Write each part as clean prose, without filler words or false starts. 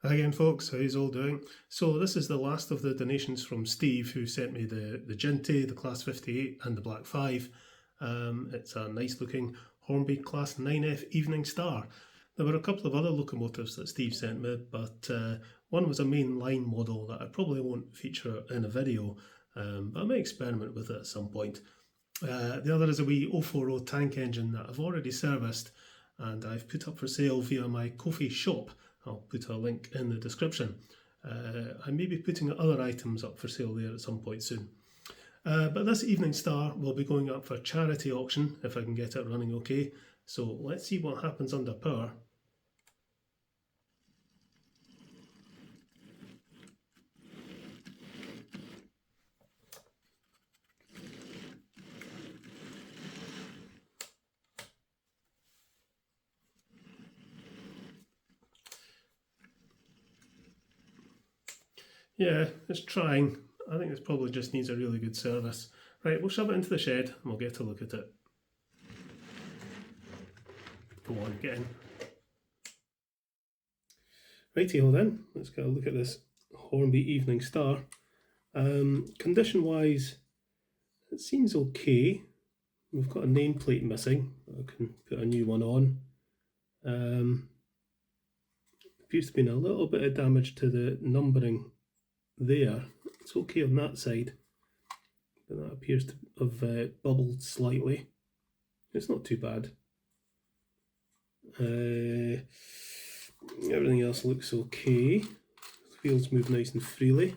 Hi again folks, how's all doing? So this is the last of the donations from Steve, who sent me the Ginty, the Class 58 and the Black 5. It's a nice looking Hornby Class 9F Evening Star. There were a couple of other locomotives that Steve sent me, but one was a main line model that I probably won't feature in a video, but I may experiment with it at some point. The other is a wee 040 tank engine that I've already serviced and I've put up for sale via my Ko-fi shop. I'll put a link in the description. I may be putting other items up for sale there at some point soon. But this Evening Star will be going up for charity auction if I can get it running okay. So let's see what happens under power. Yeah, it's trying. I think this probably just needs a really good service. Right, we'll shove it into the shed and we'll get a look at it. Go on, get in. Rightio then, let's get a look at this Hornby Evening Star. Condition wise, it seems okay. We've got a nameplate missing. I can put a new one on. Appears to be a little bit of damage to the numbering there. It's okay on that side, but that appears to have bubbled slightly. It's not too bad. Everything else looks okay. The wheels move nice and freely.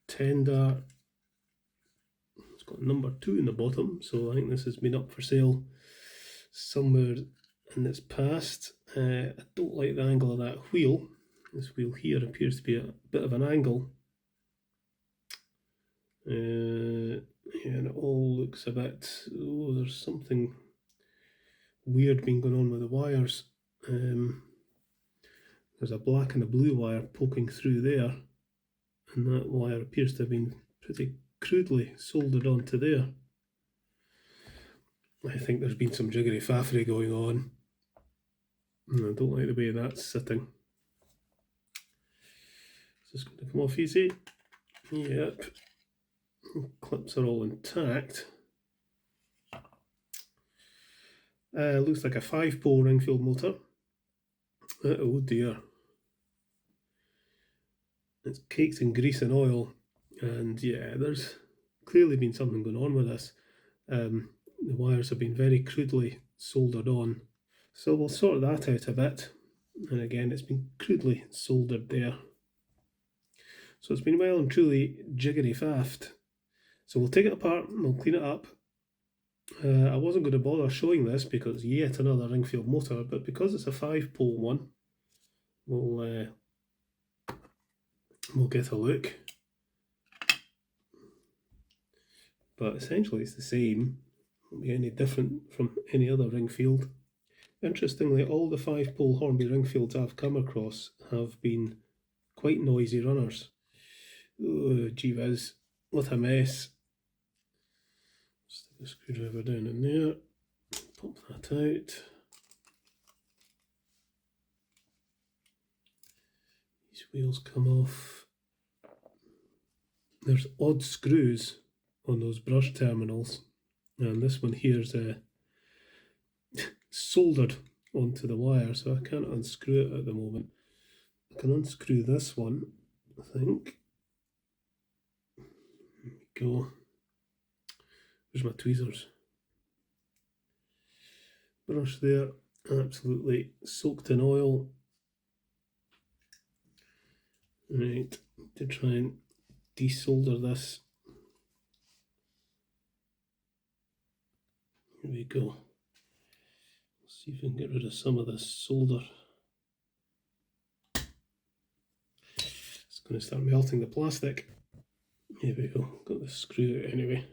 Tender, it's got number 2 in the bottom, so I think this has been up for sale somewhere in its past. I don't like the angle of that wheel. This wheel here appears to be a bit of an angle. And it all looks a bit, oh, there's something weird being going on with the wires. There's a black and a blue wire poking through there, and that wire appears to have been pretty crudely soldered onto there. I think there's been some jiggery faffery going on. I don't like the way that's sitting. Is this going to come off easy? Yep. Clips are all intact. Looks like a 5-pole Ringfield motor. Oh dear. It's caked in grease and oil, and yeah, there's clearly been something going on with this. The wires have been very crudely soldered on, so we'll sort that out a bit. And again, it's been crudely soldered there, so it's been well and truly jiggery faffed. So we'll take it apart and we'll clean it up. I wasn't going to bother showing this because it's yet another Ringfield motor, but because it's a 5-pole one, we'll get a look. But essentially it's the same. It won't be any different from any other Ringfield. Interestingly, all the 5-pole Hornby Ringfields I've come across have been quite noisy runners. Oh, gee whiz, what a mess. Stick the screwdriver down in there, pop that out. These wheels come off. There's odd screws on those brush terminals, and this one here's soldered onto the wire, so I can't unscrew it at the moment. I can unscrew this one, I think. There we go. Where's my tweezers? Brush there, absolutely soaked in oil. Right, to try and desolder this. Here we go. Let's see if we can get rid of some of this solder. It's going to start melting the plastic. Here we go, got the screw out anyway.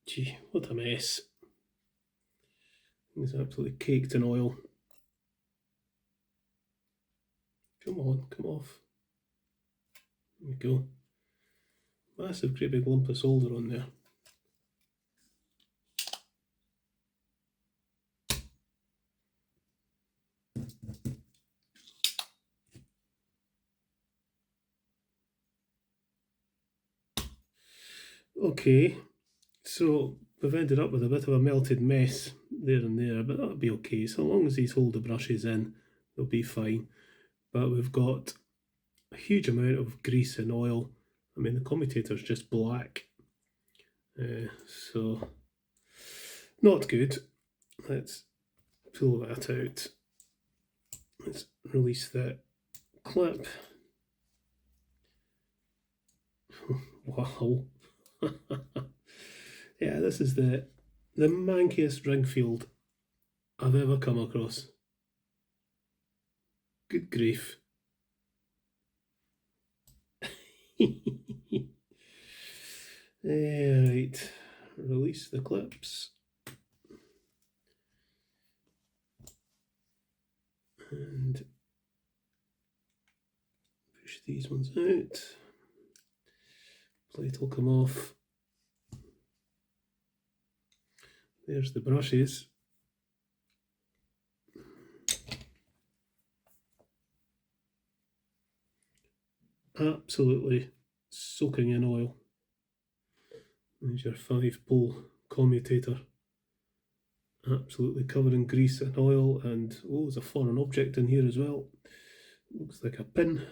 Gee, what a mess. It's absolutely caked in oil. Come on, come off. There we go. Massive great big lump of solder on there. Okay, so we've ended up with a bit of a melted mess there and there, but that'll be okay. So long as these hold the brushes in, they'll be fine. But we've got a huge amount of grease and oil. I mean, the commutator's just black. So not good. Let's pull that out. Let's release that clip. Wow. Yeah, this is the mankiest ring field I've ever come across. Good grief. Right, release the clips. And push these ones out. Plate will come off. There's the brushes. Absolutely soaking in oil. There's your 5-pole commutator. Absolutely covered in grease and oil, and oh, there's a foreign object in here as well. Looks like a pin.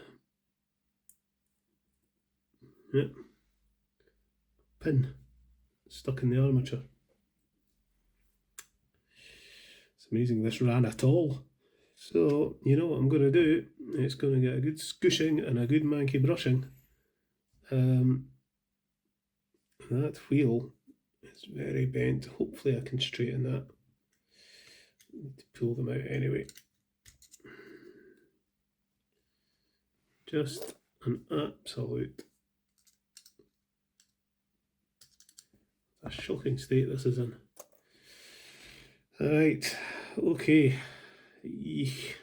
Yep. Pin stuck in the armature. It's amazing this ran at all. So, you know what I'm going to do? It's going to get a good scooshing and a good manky brushing. That wheel is very bent. Hopefully I can straighten that. Need to pull them out anyway. Just an absolute a shocking state this is in. Alright, okay. Eek.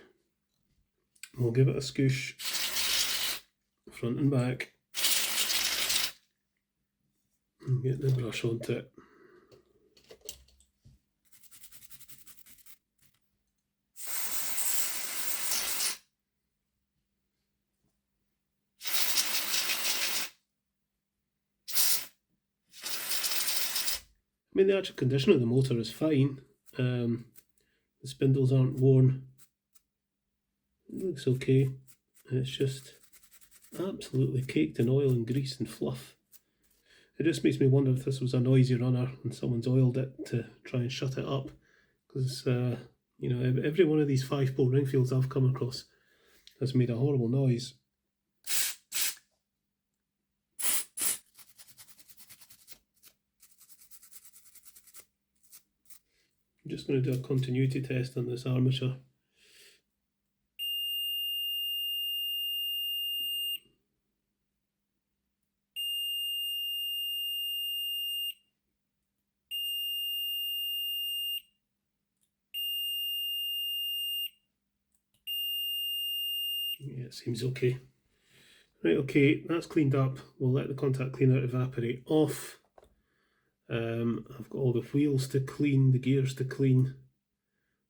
We'll give it a scoosh front and back and get the brush onto it. I mean, the actual condition of the motor is fine. The spindles aren't worn. It looks okay. It's just absolutely caked in oil and grease and fluff. It just makes me wonder if this was a noisy runner and someone's oiled it to try and shut it up. Because, you know, every one of these 5-pole ring fields I've come across has made a horrible noise. I'm just going to do a continuity test on this armature. Yeah, it seems okay. Right, okay, that's cleaned up. We'll let the contact cleaner evaporate off. I've got all the wheels to clean, the gears to clean,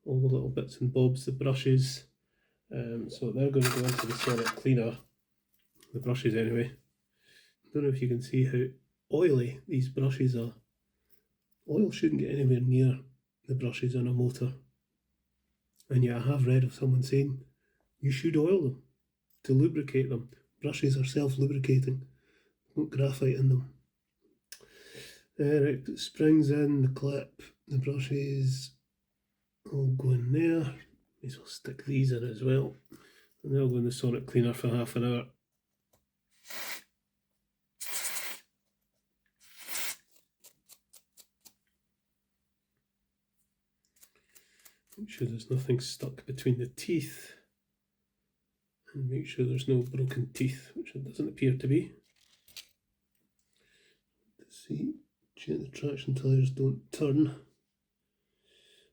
all the little bits and bobs, the brushes. So they're going to go into the sonic cleaner, the brushes anyway. I don't know if you can see how oily these brushes are. Oil shouldn't get anywhere near the brushes on a motor. And yet I have read of someone saying you should oil them to lubricate them. Brushes are self-lubricating, not graphite in them. Right, put springs in, the clip, the brushes all go in there. May as well stick these in as well. And they'll go in the sonic cleaner for half an hour. Make sure there's nothing stuck between the teeth. And make sure there's no broken teeth, which it doesn't appear to be. Let's see, check the traction tires don't turn.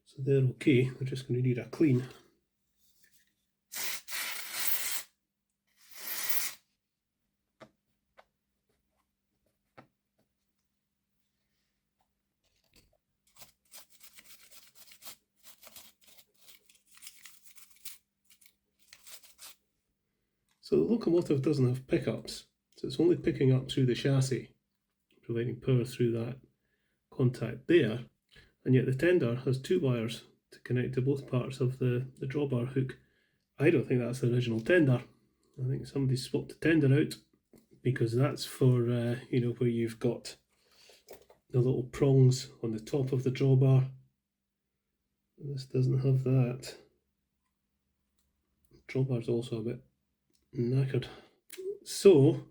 So they're okay, they're just going to need a clean. So the locomotive doesn't have pickups, so it's only picking up through the chassis. providing power through that contact there, and yet the tender has 2 wires to connect to both parts of the drawbar hook. I don't think that's the original tender. I think somebody swapped the tender out, because that's for you know, where you've got the little prongs on the top of the drawbar. This doesn't have that. Drawbar's also a bit knackered. So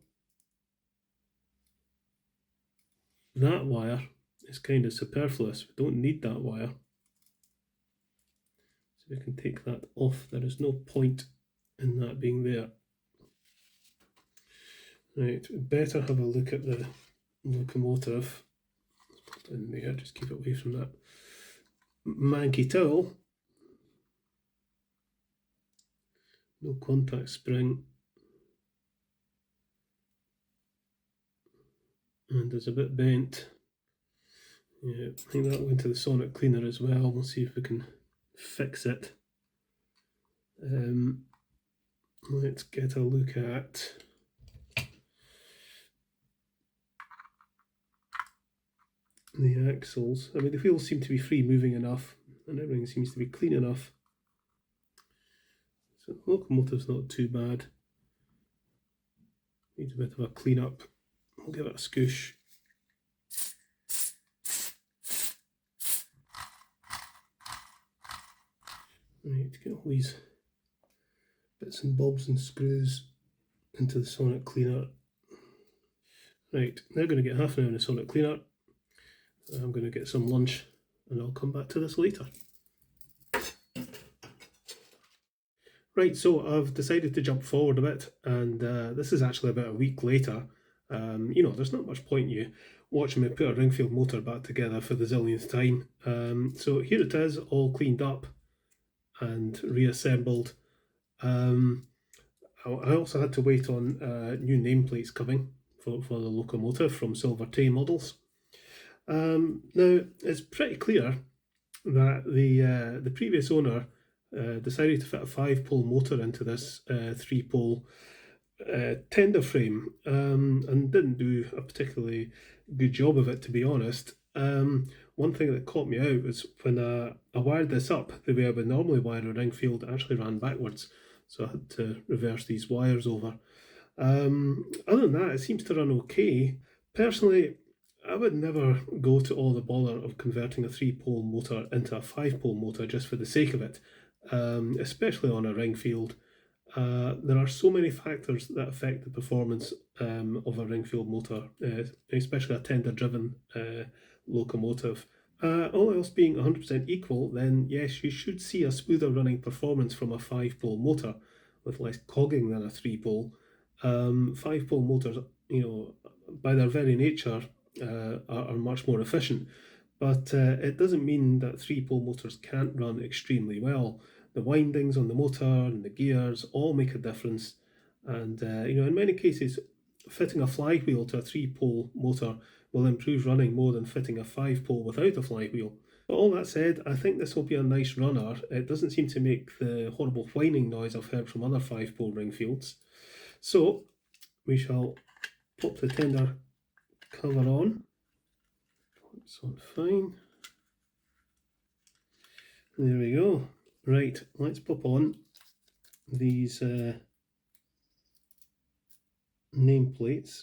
that wire is kind of superfluous. We don't need that wire. So we can take that off. There is no point in that being there. Right, we better have a look at the locomotive. Let's put it in there, just keep it away from that manky tool. No contact spring. And it's a bit bent. Yeah, I think that'll go into the sonic cleaner as well. We'll see if we can fix it. Let's get a look at the axles. I mean, the wheels seem to be free moving enough, and everything seems to be clean enough. So the locomotive's not too bad. Needs a bit of a clean up. We'll give it a scoosh. Right, get all these bits and bobs and screws into the sonic cleaner. Right, they're going to get half an hour in the sonic cleaner. I'm going to get some lunch and I'll come back to this later. Right, so I've decided to jump forward a bit, and this is actually about a week later. You know, there's not much point you watching me put a Ringfield motor back together for the zillionth time. So here it is, all cleaned up and reassembled. I also had to wait on new nameplates coming for the locomotive from Silver Tay Models. Now, it's pretty clear that the previous owner decided to fit a 5-pole motor into this 3-pole tender frame, and didn't do a particularly good job of it, to be honest. One thing that caught me out was when I wired this up, the way I would normally wire a Ringfield actually ran backwards, so I had to reverse these wires over. Other than that, it seems to run okay. Personally, I would never go to all the bother of converting a 3-pole motor into a 5-pole motor just for the sake of it, especially on a Ringfield. There are so many factors that affect the performance of a Ringfield motor, especially a tender-driven locomotive. All else being 100% equal, then yes, you should see a smoother running performance from a 5-pole motor with less cogging than a 3-pole. 5-pole motors, you know, by their very nature, are much more efficient, but it doesn't mean that 3-pole motors can't run extremely well. The windings on the motor and the gears all make a difference, and you know, in many cases, fitting a flywheel to a 3-pole motor will improve running more than fitting a 5-pole without a flywheel. But all that said, I think this will be a nice runner. It doesn't seem to make the horrible whining noise I've heard from other 5-pole Ringfields. So we shall pop the tender cover on. It's on fine. There we go. Right, let's pop on these nameplates.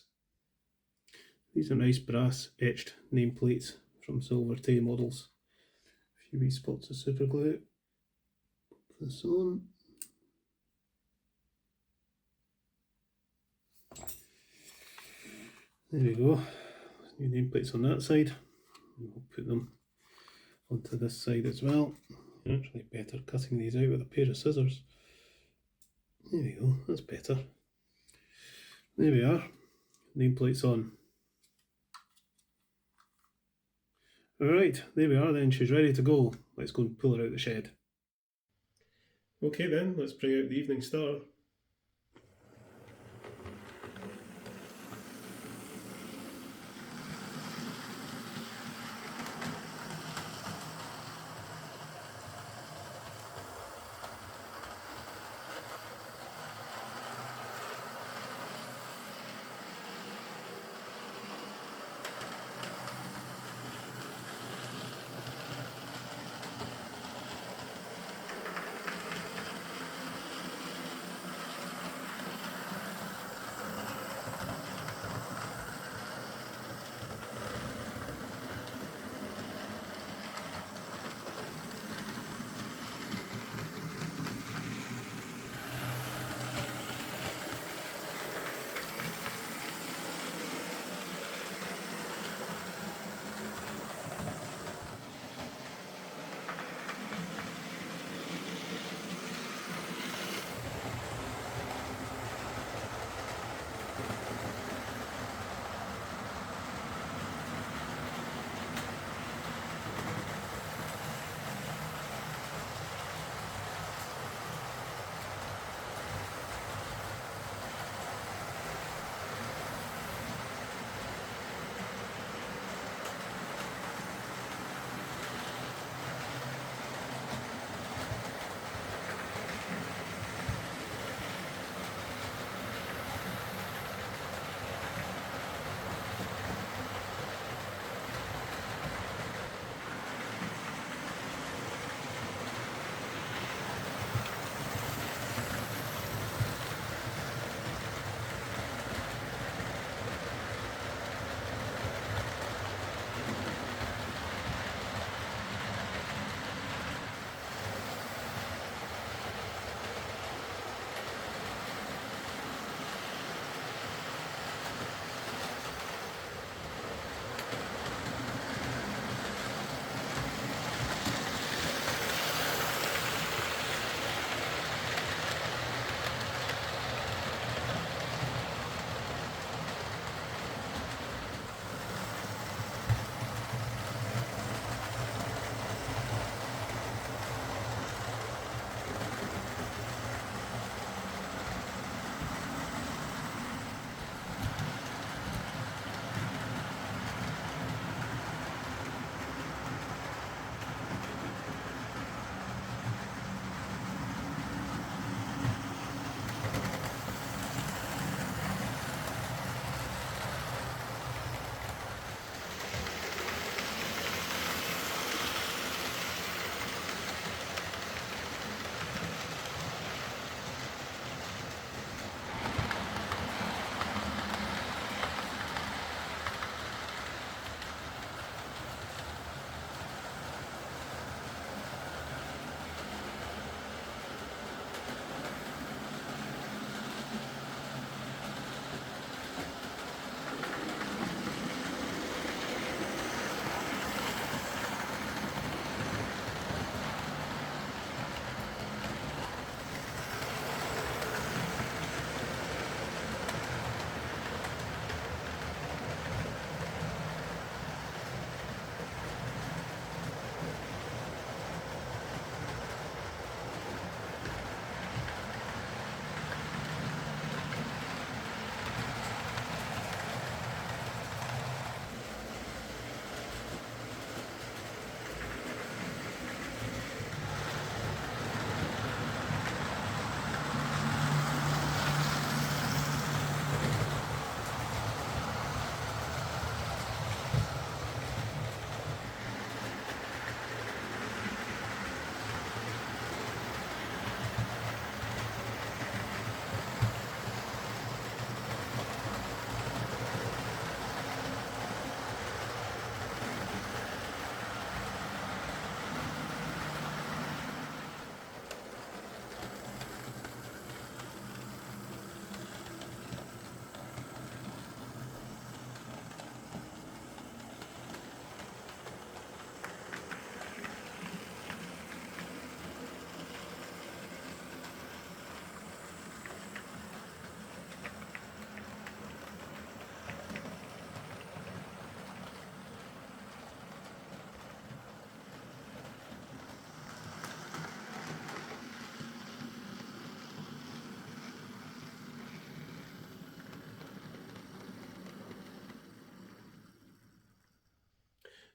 These are nice brass etched nameplates from Silver Tay Models. A few wee spots of super glue. Put this on. There we go. New nameplates on that side. We'll put them onto this side as well. Actually better cutting these out with a pair of scissors. There we go, that's better. There we are, nameplates on. Alright, there we are then, she's ready to go. Let's go and pull her out the shed. Okay then, let's bring out the evening star.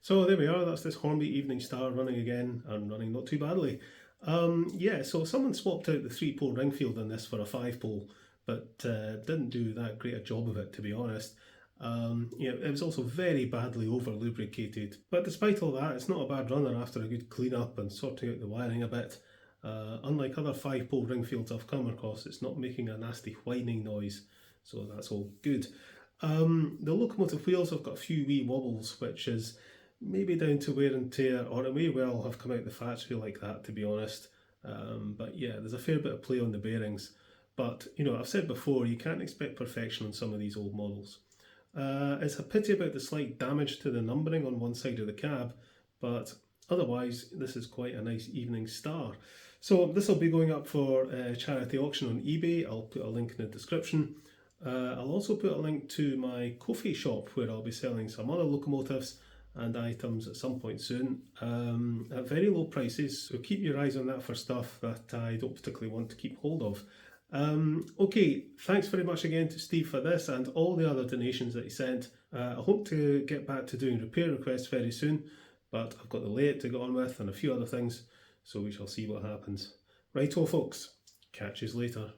So there we are, that's this Hornby Evening Star running again, and running not too badly. Yeah, so someone swapped out the 3-pole Ringfield in this for a 5-pole, but didn't do that great a job of it, to be honest. It was also very badly over lubricated, but despite all that, it's not a bad runner after a good clean up and sorting out the wiring a bit. Unlike other 5-pole Ringfields I've come across, it's not making a nasty whining noise, so that's all good. The locomotive wheels have got a few wee wobbles, which is maybe down to wear and tear, or it may well have come out the factory like that, to be honest. But yeah, there's a fair bit of play on the bearings. But, I've said before, you can't expect perfection on some of these old models. It's a pity about the slight damage to the numbering on one side of the cab, but otherwise, this is quite a nice evening star. So this will be going up for charity auction on eBay. I'll put a link in the description. I'll also put a link to my Ko-fi shop where I'll be selling some other locomotives and items at some point soon at very low prices, so keep your eyes on that for stuff that I don't particularly want to keep hold of. Okay, thanks very much again to Steve for this and all the other donations that he sent. I hope to get back to doing repair requests very soon, but I've got the layout to get on with and a few other things, so we shall see what happens. Righto folks, catch yous later.